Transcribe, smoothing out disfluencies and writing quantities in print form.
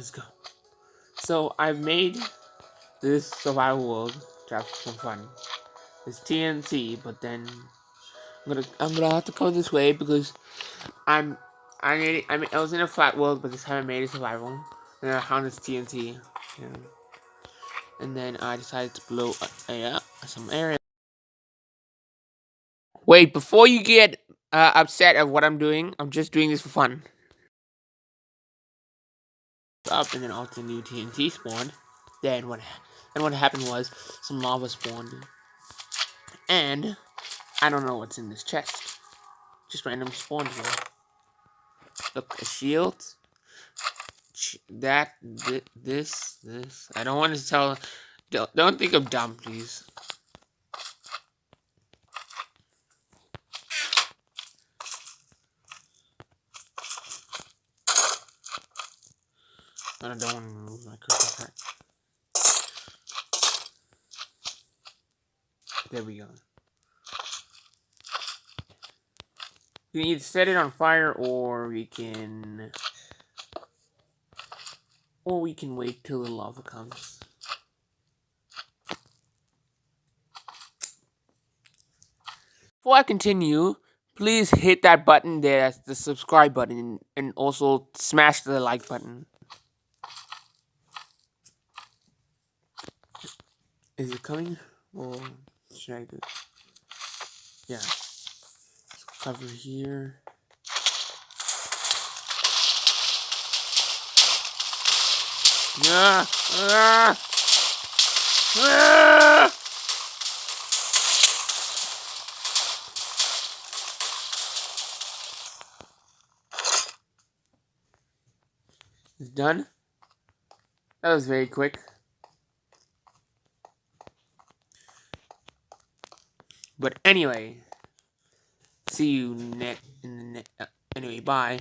let's go. So I made this survival world to have some fun. It's TNT, but then I'm gonna have to go this way because I was in a flat world, but this time I made a survival, and I found this TNT, and then I decided to blow some area. Wait, before you get upset at what I'm doing, I'm just doing this for fun. Up, and then also new TNT spawned. Then what happened was some lava spawned, and I don't know what's in this chest. Just random spawned here. Look, a shield. This. I don't want to tell. Don't think I'm dumb, please. I don't want to remove my crystal pack. There we go. We can either set it on fire, or we can wait till the lava comes. Before I continue, please hit that button there, that's the subscribe button, and also smash the like button. Is it coming? Or should I do? Yeah. Cover here. It's done. That was very quick. But anyway, see you anyway, bye.